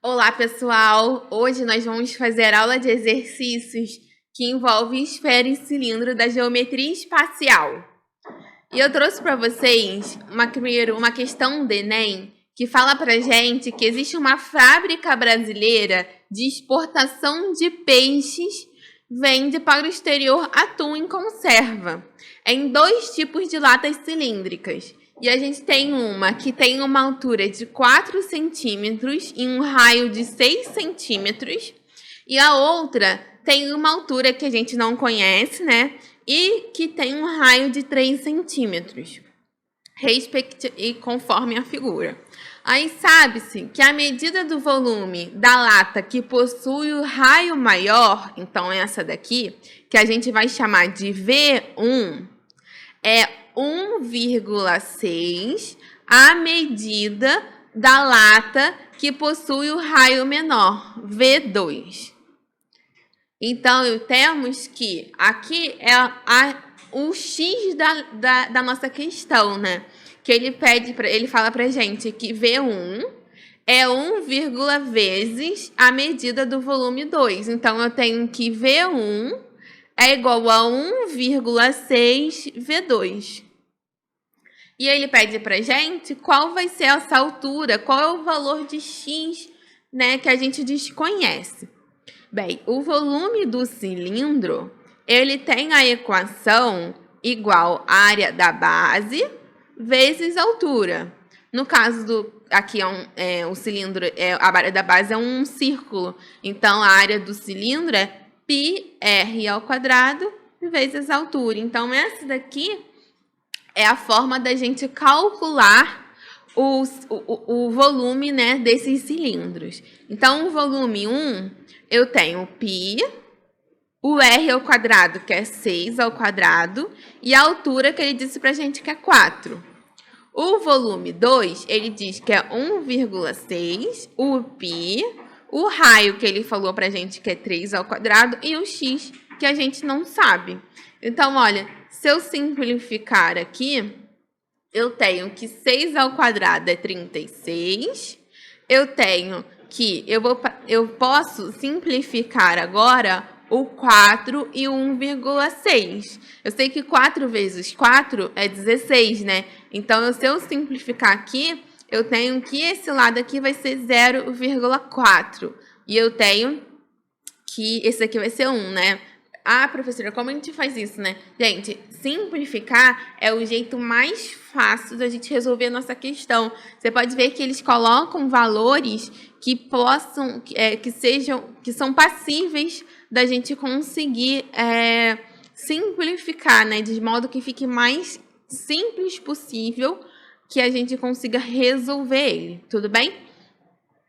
Olá, pessoal! Hoje nós vamos fazer aula de exercícios que envolve esfera e cilindro da geometria espacial. E eu trouxe para vocês uma questão do Enem que fala para gente que existe uma fábrica brasileira de exportação de peixes, vende para o exterior atum em conserva, em 2 tipos de latas cilíndricas. E a gente tem uma que tem uma altura de 4 centímetros e um raio de 6 centímetros. E a outra tem uma altura que a gente não conhece, né? E que tem um raio de 3 centímetros, e conforme a figura. Aí sabe-se que a medida do volume da lata que possui o raio maior, então essa daqui, que a gente vai chamar de V1, é 1,6 a medida da lata que possui o raio menor, V2. Então, temos que aqui é o X da nossa questão, né? Que ele fala pra gente que V1 é 1, vezes a medida do volume 2. Então, eu tenho que V1 é igual a 1,6 V2. E ele pede pra gente qual vai ser essa altura, qual é o valor de X, né, que a gente desconhece. Bem, o volume do cilindro, ele tem a equação igual a área da base vezes a altura. No caso aqui o cilindro, a área da base é um círculo, então a área do cilindro é πr ao quadrado vezes a altura. Então, essa daqui é a forma da gente calcular o volume, né, desses cilindros. Então, o volume 1, eu tenho π, o r ao quadrado, que é 6 ao quadrado, e a altura que ele disse pra gente que é 4. O volume 2, ele diz que é 1,6, o π, o raio que ele falou pra gente que é 3 ao quadrado e o x que a gente não sabe. Então, olha, se eu simplificar aqui, eu tenho que 6 ao quadrado é 36. Eu tenho que, eu posso simplificar agora o 4 e o 1,6. Eu sei que 4 vezes 4 é 16, né? Então, se eu simplificar aqui, eu tenho que esse lado aqui vai ser 0,4. E eu tenho que esse aqui vai ser 1, né? Ah, professora, como a gente faz isso, né? Gente, simplificar é o jeito mais fácil da gente resolver a nossa questão. Você pode ver que eles colocam valores que possam, que são passíveis da gente conseguir simplificar, né? De modo que fique mais simples possível que a gente consiga resolver ele, tudo bem?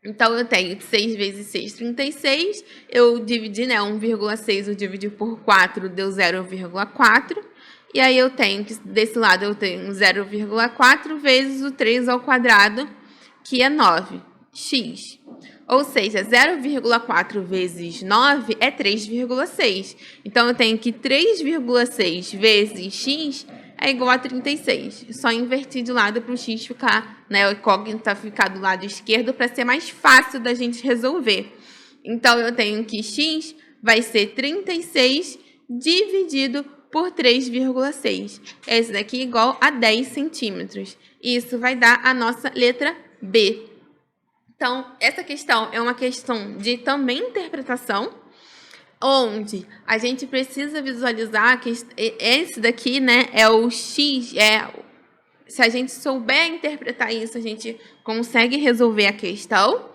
Então, eu tenho 6 vezes 6, 36. Eu dividi, né? 1,6 eu dividi por 4, deu 0,4. E aí, eu tenho que, desse lado, eu tenho 0,4 vezes o 3 ao quadrado, que é 9, x. Ou seja, 0,4 vezes 9 é 3,6. Então, eu tenho que 3,6 vezes x é igual a 36. Só invertir de lado para o x ficar, né, o incógnita ficar do lado esquerdo para ser mais fácil da gente resolver. Então, eu tenho que x vai ser 36 dividido por 3,6. Esse daqui é igual a 10 centímetros. Isso vai dar a nossa letra B. Então, essa questão é uma questão de também interpretação, onde a gente precisa visualizar que esse daqui, né, é o x, se a gente souber interpretar isso, a gente consegue resolver a questão.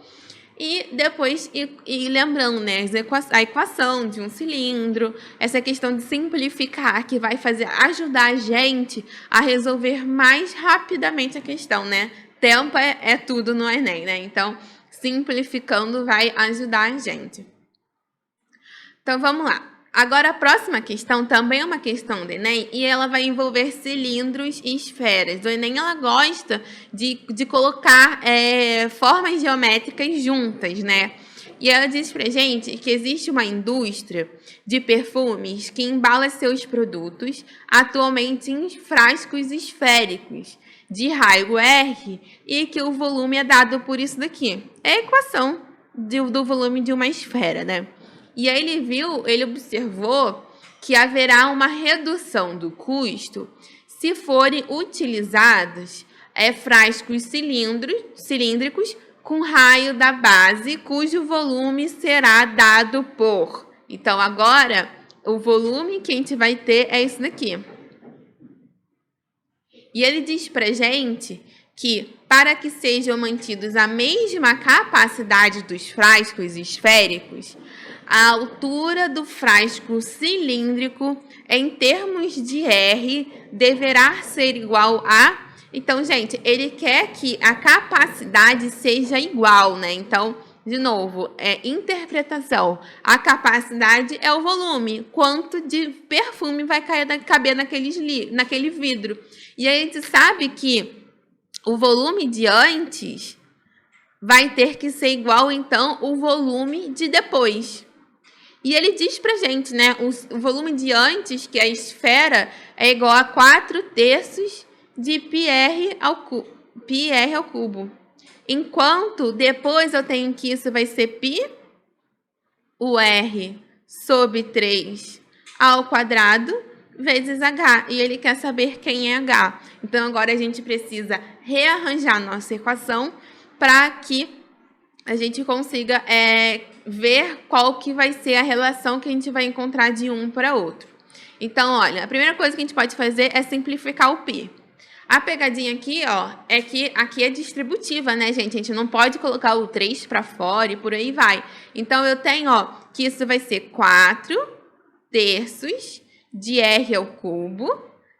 E depois, lembrando, né, a equação de um cilindro, essa questão de simplificar, que vai ajudar a gente a resolver mais rapidamente a questão, né? Tempo é tudo no Enem, né? Então, simplificando vai ajudar a gente. Então, vamos lá. Agora, a próxima questão também é uma questão do Enem e ela vai envolver cilindros e esferas. O Enem, ela gosta de colocar formas geométricas juntas, né? E ela diz pra gente que existe uma indústria de perfumes que embala seus produtos atualmente em frascos esféricos de raio R e que o volume é dado por isso daqui. É a equação do volume de uma esfera, né? E aí ele observou que haverá uma redução do custo se forem utilizados frascos cilíndricos com raio da base, cujo volume será dado por... Então, agora, o volume que a gente vai ter é esse daqui. E ele diz pra gente que, para que sejam mantidos a mesma capacidade dos frascos esféricos, a altura do frasco cilíndrico, em termos de R, deverá ser igual a... Então, gente, ele quer que a capacidade seja igual, né? Então, de novo, interpretação. A capacidade é o volume. Quanto de perfume vai caber naquele vidro. E aí a gente sabe que o volume de antes vai ter que ser igual, então, o volume de depois. E ele diz pra gente, né? O volume de antes, que a esfera, é igual a 4/3 de πr ao cubo. Enquanto depois eu tenho que isso vai ser π, o r sobre 3 ao quadrado, vezes h. E ele quer saber quem é h. Então, agora a gente precisa rearranjar nossa equação para que a gente consiga ver qual que vai ser a relação que a gente vai encontrar de um para outro. Então, olha, a primeira coisa que a gente pode fazer é simplificar o π. A pegadinha aqui, ó, é que aqui é distributiva, né, gente? A gente não pode colocar o 3 para fora e por aí vai. Então, eu tenho, ó, que isso vai ser 4/3 de r ao cubo.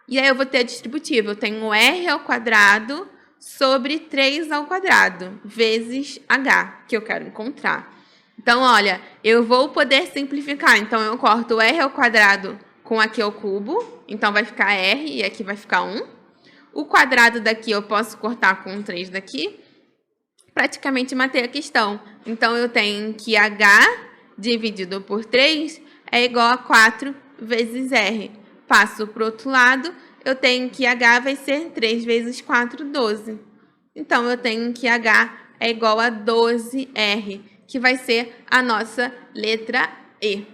E aí, eu vou ter a distributiva. Eu tenho r ao quadrado sobre 3 ao quadrado, vezes h, que eu quero encontrar. Então, olha, eu vou poder simplificar. Então, eu corto o r ao quadrado com aqui ao cubo. Então, vai ficar r e aqui vai ficar 1. O quadrado daqui eu posso cortar com 3 daqui. Praticamente matei a questão. Então, eu tenho que h dividido por 3 é igual a 4 vezes r. Passo para o outro lado, eu tenho que h vai ser 3 vezes 4, 12. Então, eu tenho que h é igual a 12r, que vai ser a nossa letra E.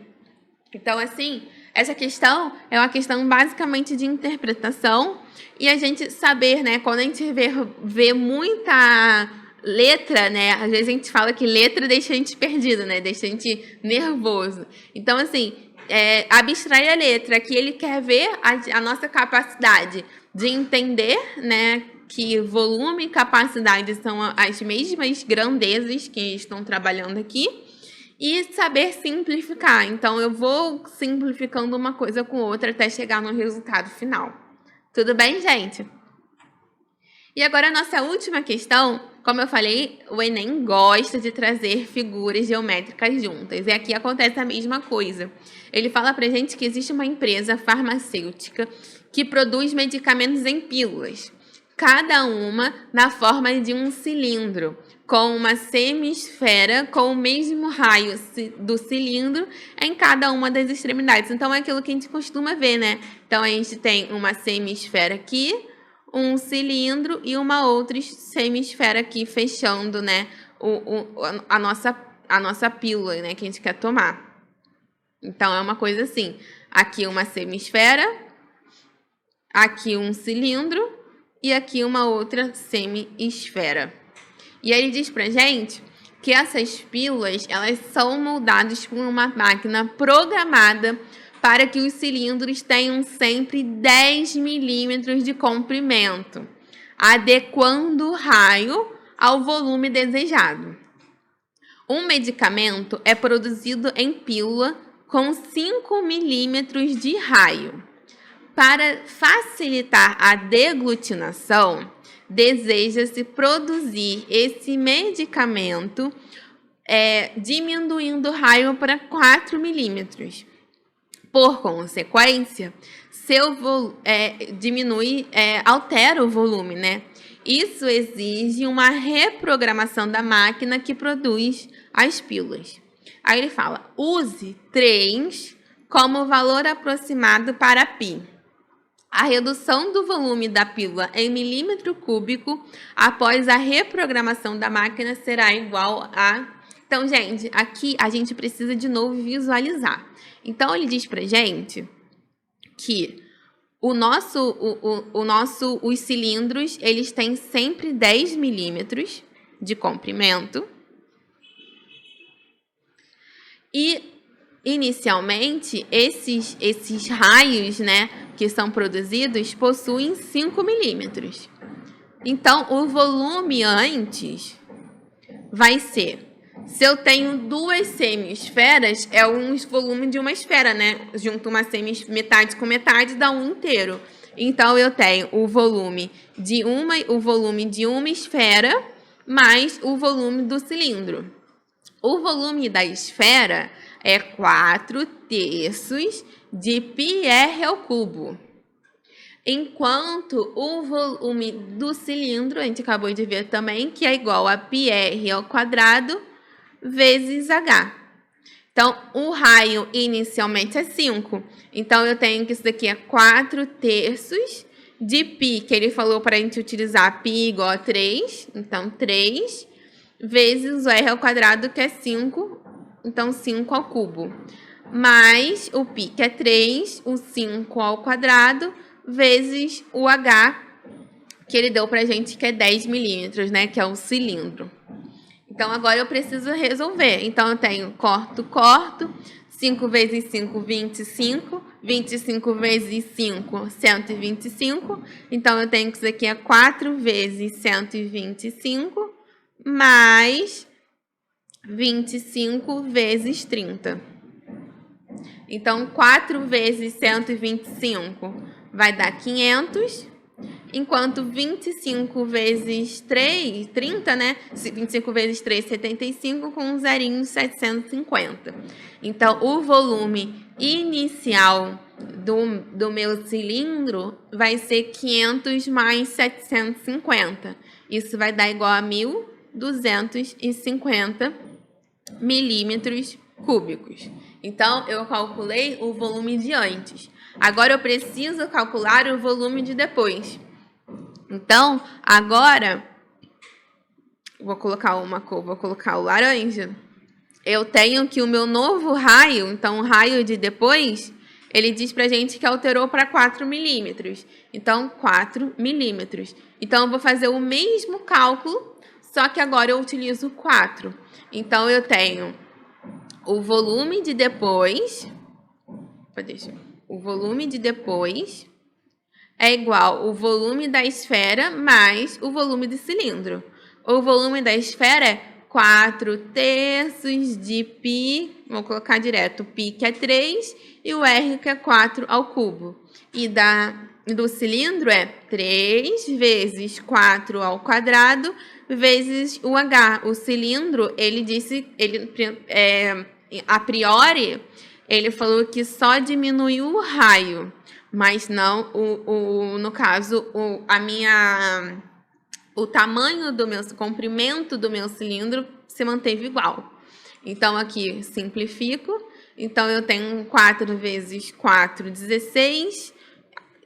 Então, assim, essa questão é uma questão basicamente de interpretação e a gente saber, né, quando a gente vê muita letra, né, às vezes a gente fala que letra deixa a gente perdido, né, deixa a gente nervoso. Então, assim, abstrai a letra, que ele quer ver a nossa capacidade de entender, né, que volume e capacidade são as mesmas grandezas que estão trabalhando aqui, e saber simplificar. Então, eu vou simplificando uma coisa com outra até chegar no resultado final. Tudo bem, gente? E agora a nossa última questão, como eu falei, o Enem gosta de trazer figuras geométricas juntas. E aqui acontece a mesma coisa. Ele fala pra gente que existe uma empresa farmacêutica que produz medicamentos em pílulas, cada uma na forma de um cilindro, com uma semi-esfera com o mesmo raio do cilindro em cada uma das extremidades. Então, é aquilo que a gente costuma ver, né? Então, a gente tem uma semi-esfera aqui, um cilindro e uma outra semi-esfera aqui fechando, né, a nossa pílula, né, que a gente quer tomar. Então, é uma coisa assim. Aqui uma semi-esfera, aqui um cilindro e aqui uma outra semi-esfera. E aí ele diz pra gente que essas pílulas, elas são moldadas com uma máquina programada para que os cilindros tenham sempre 10 milímetros de comprimento, adequando o raio ao volume desejado. Um medicamento é produzido em pílula com 5 milímetros de raio. Para facilitar a deglutinação, deseja-se produzir esse medicamento diminuindo o raio para 4 milímetros. Por consequência, altera o volume, né? Isso exige uma reprogramação da máquina que produz as pílulas. Aí ele fala, use 3 como valor aproximado para π. A redução do volume da pílula em milímetro cúbico após a reprogramação da máquina será igual a Então, gente, aqui a gente precisa de novo visualizar. Então, ele diz pra gente que os cilindros, eles têm sempre 10 milímetros de comprimento. E, inicialmente, esses raios, né, que são produzidos, possuem 5 milímetros. Então, o volume antes vai ser... Se eu tenho duas semi-esferas, é um volume de uma esfera, né? Junto uma metade com metade, dá um inteiro. Então, eu tenho o volume de uma esfera mais o volume do cilindro. O volume da esfera é 4/3 de πr ao cubo. Enquanto o volume do cilindro, a gente acabou de ver também, que é igual a πr ao quadrado vezes h. Então, o raio inicialmente é 5. Então, eu tenho que isso daqui é 4/3 de π, que ele falou para a gente utilizar π igual a 3. Então, 3 vezes o r ao quadrado, que é 5. Então, 5 ao cubo. Mais o π, que é 3, o 5 ao quadrado, vezes o h, que ele deu para a gente, que é 10 milímetros, né? Que é o cilindro. Então, agora eu preciso resolver. Então, eu tenho corto. 5 vezes 5, 25. 25 vezes 5, 125. Então, eu tenho que isso aqui é 4 vezes 125, mais 25 vezes 30. Então, 4 vezes 125 vai dar 500. Enquanto 25 vezes 3, 30, né? 25 vezes 3, 75, com um zerinho, 750. Então, o volume inicial do meu cilindro vai ser 500 mais 750. Isso vai dar igual a 1.250 milímetros cúbicos. Então, eu calculei o volume de antes. Agora, eu preciso calcular o volume de depois. Então, agora, vou colocar uma cor, vou colocar o laranja. Eu tenho que o meu novo raio, então o raio de depois, ele diz pra gente que alterou para 4 milímetros. Então, 4 milímetros. Então, eu vou fazer o mesmo cálculo, só que agora eu utilizo 4. Então, eu tenho o volume de depois... O volume de depois é igual ao volume da esfera mais o volume do cilindro. O volume da esfera é 4/3 de π, vou colocar direto, π que é 3 e o r que é 4 ao cubo. E do cilindro é 3 vezes 4 ao quadrado vezes o h. O cilindro, a priori, ele falou que só diminuiu o raio, mas não, no caso, o tamanho do meu comprimento do meu cilindro se manteve igual. Então, aqui, simplifico. Então, eu tenho 4 vezes 4, 16.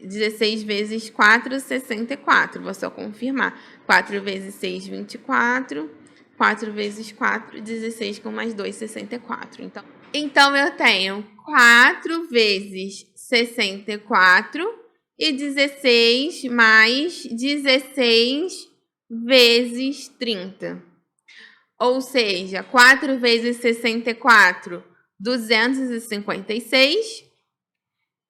16 vezes 4, 64. Vou só confirmar. 4 vezes 6, 24. 4 vezes 4, 16 com mais 2, 64. Então, eu tenho 4 vezes 64 e 16 mais 16 vezes 30. Ou seja, 4 vezes 64, 256.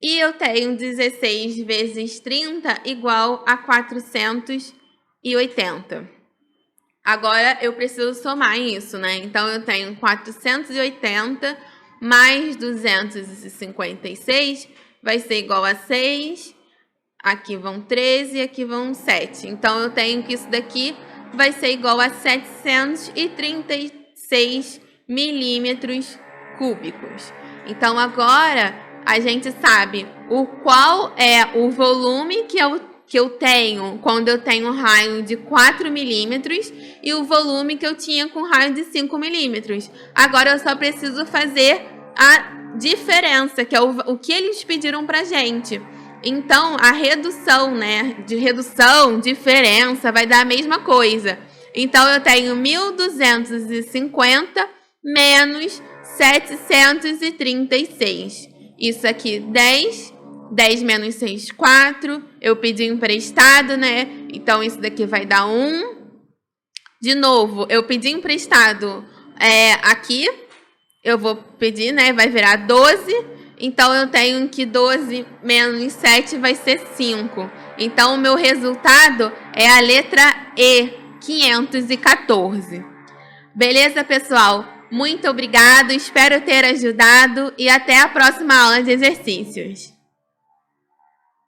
E eu tenho 16 vezes 30 igual a 480. Agora, eu preciso somar isso, né? Então, eu tenho 480 mais 256 vai ser igual a 6. Aqui vão 13 e aqui vão 7. Então, eu tenho que isso daqui vai ser igual a 736 milímetros cúbicos. Então, agora, a gente sabe qual é o volume que eu tenho quando eu tenho um raio de 4 milímetros e o volume que eu tinha com raio de 5 milímetros. Agora, eu só preciso fazer a diferença, que é o que eles pediram pra gente. Então, a redução, né? Diferença, vai dar a mesma coisa. Então, eu tenho 1.250 menos 736. Isso aqui, 10. 10 menos 6, 4. Eu pedi emprestado, né? Então, isso daqui vai dar 1. De novo, eu pedi emprestado aqui. Eu vou pedir, né? Vai virar 12. Então, eu tenho que 12 menos 7 vai ser 5. Então, o meu resultado é a letra E, 514. Beleza, pessoal? Muito obrigado, espero ter ajudado e até a próxima aula de exercícios.